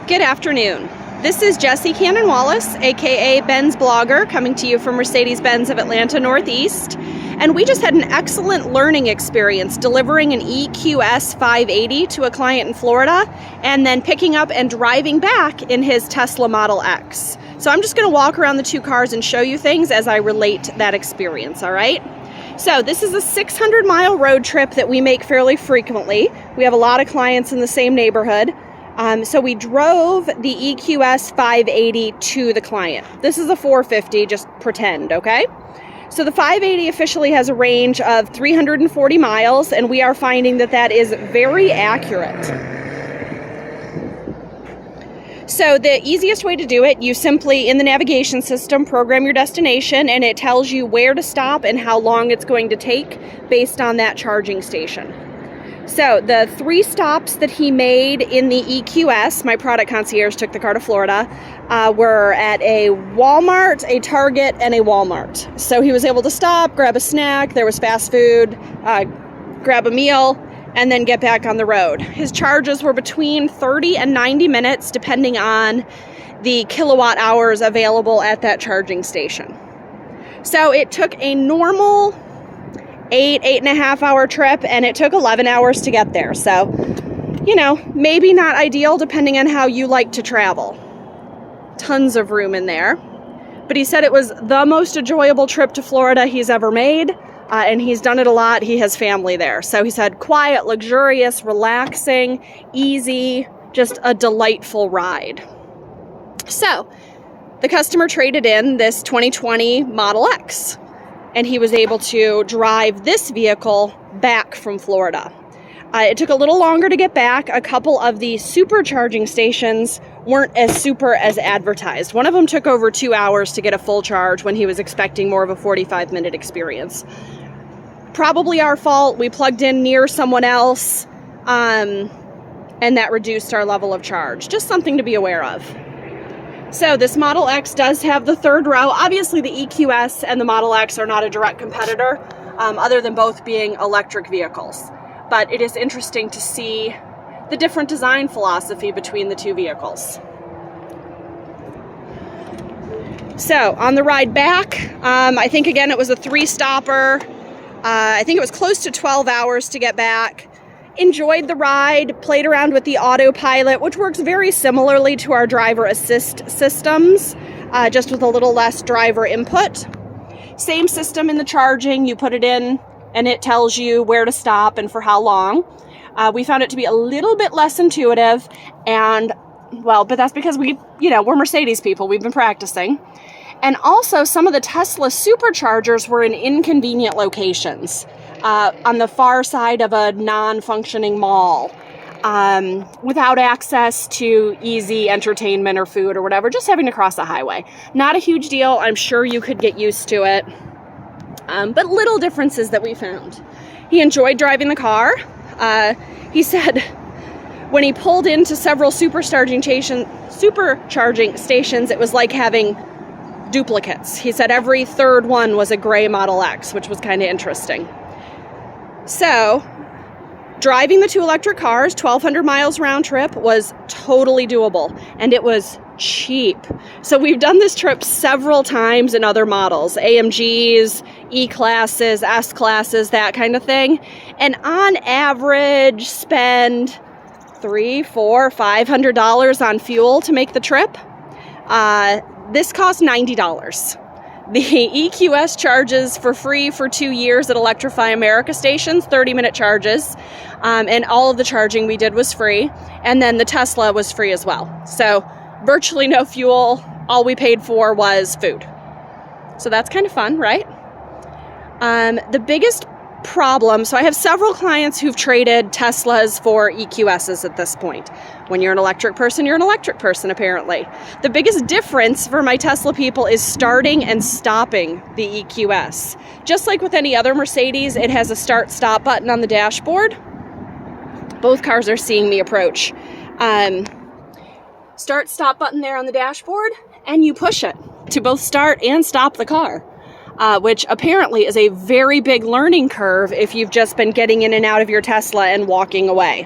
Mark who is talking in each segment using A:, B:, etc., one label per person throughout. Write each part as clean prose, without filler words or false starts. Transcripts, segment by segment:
A: Good afternoon. This is Jessie Cannon Wallace, aka Ben's Blogger, coming to you from Mercedes-Benz of Atlanta Northeast. And we just had an excellent learning experience delivering an EQS580 to a client in Florida and then picking up and driving back in his Tesla Model X. So I'm just going to walk around the two cars and show you things as I relate that experience, all right? So this is a 600-mile road trip that we make fairly frequently. We have a lot of clients in the same neighborhood. So we drove the EQS580 to the client. This is a 450, just pretend, okay? So the 580 officially has a range of 340 miles, and we are finding that that is very accurate. So the easiest way to do it, you simply, in the navigation system, program your destination, and it tells you where to stop and how long it's going to take based on that charging station. So the 3 stops that he made in the EQS, my product concierge took the car to Florida, were at a Walmart, a Target, and a Walmart. So he was able to stop, grab a snack, there was fast food, grab a meal, and then get back on the road. His charges were between 30 and 90 minutes, depending on the kilowatt hours available at that charging station. So it took a normal 8.5 hour trip, and it took 11 hours to get there. So, you know, maybe not ideal depending on how you like to travel. Tons of room in there. But he said it was the most enjoyable trip to Florida he's ever made, and he's done it a lot. He has family there. So he said quiet, luxurious, relaxing, easy, just a delightful ride. So the customer traded in this 2020 Model X, and he was able to drive this vehicle back from Florida. It took a little longer to get back. A couple of the supercharging stations weren't as super as advertised. One of them took over 2 hours to get a full charge when he was expecting more of a 45-minute experience. Probably our fault. We plugged in near someone else, and that reduced our level of charge. Just something to be aware of. So this Model X does have the third row. Obviously the EQS and the Model X are not a direct competitor, other than both being electric vehicles. But it is interesting to see the different design philosophy between the two vehicles. So on the ride back, I think again it was a 3-stopper. I think it was close to 12 hours to get back. Enjoyed the ride, played around with the autopilot, which works very similarly to our driver assist systems, just with a little less driver input. Same system in the charging. You put it in and it tells you where to stop and for how long. We found it to be a little bit less intuitive, and well, but that's because we're Mercedes people. We've been practicing. And also some of the Tesla superchargers were in inconvenient locations. On the far side of a non-functioning mall, without access to easy entertainment or food or whatever, just having to cross a highway. Not a huge deal. I'm sure you could get used to it. But little differences that we found. He enjoyed driving the car. He said when he pulled into several supercharging stations, it was like having duplicates. He said every third one was a gray Model X, which was kind of interesting. So, driving the 2 electric cars, 1,200 miles round trip, was totally doable, and it was cheap. So we've done this trip several times in other models, AMGs, E-classes, S-classes, that kind of thing, and on average spend $300, $400, $500 on fuel to make the trip. This cost $90. The EQS charges for free for 2 years at Electrify America stations, 30-minute charges, and all of the charging we did was free, and then the Tesla was free as well. So virtually no fuel, all we paid for was food. So that's kind of fun, right? The biggest problem, so I have several clients who've traded Teslas for EQSs at this point. When you're an electric person, you're an electric person, apparently. The biggest difference for my Tesla people is starting and stopping the EQS. Just like with any other Mercedes, it has a start-stop button on the dashboard. Both cars are seeing me approach. Start-stop button there on the dashboard, and you push it to both start and stop the car. Which apparently is a very big learning curve if you've just been getting in and out of your Tesla and walking away.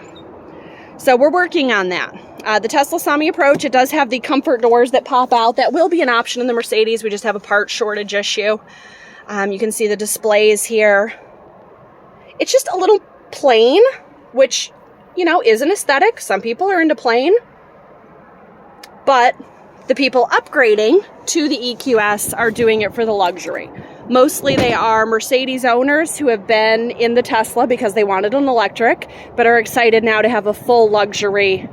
A: So we're working on that. The Tesla saw me approach. It does have the comfort doors that pop out. That will be an option in the Mercedes. We just have a part shortage issue. You can see the displays here. It's just a little plain, which, you know, is an aesthetic. Some people are into plain. But the people upgrading to the EQS are doing it for the luxury. Mostly they are Mercedes owners who have been in the Tesla because they wanted an electric, but are excited now to have a full luxury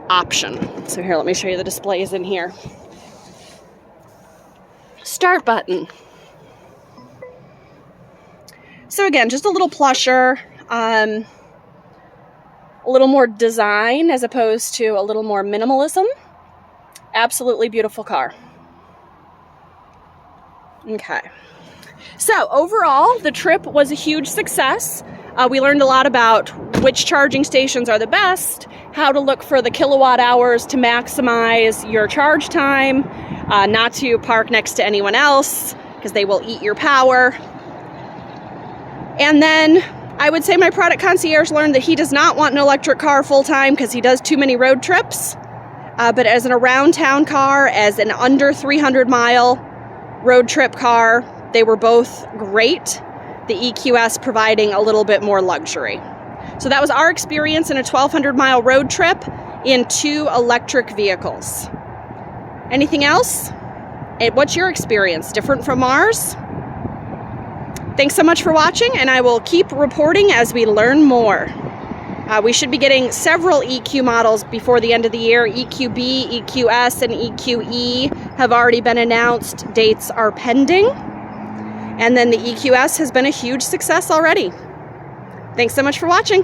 A: option. So here, let me show you the displays in here. Start button. So again, just a little plusher, a little more design as opposed to a little more minimalism. Absolutely beautiful car. Okay. So overall, the trip was a huge success. We learned a lot about which charging stations are the best, how to look for the kilowatt hours to maximize your charge time, not to park next to anyone else because they will eat your power. And then I would say my product concierge learned that he does not want an electric car full-time because he does too many road trips. But as an around town car, as an under 300 mile road trip car, they were both great. The EQS providing a little bit more luxury. So that was our experience in a 1,200 mile road trip in 2 electric vehicles. Anything else? And what's your experience? Different from ours? Thanks so much for watching, and I will keep reporting as we learn more. We should be getting several EQ models before the end of the year. EQB, EQS, and EQE have already been announced. Dates are pending. And then the EQS has been a huge success already. Thanks so much for watching.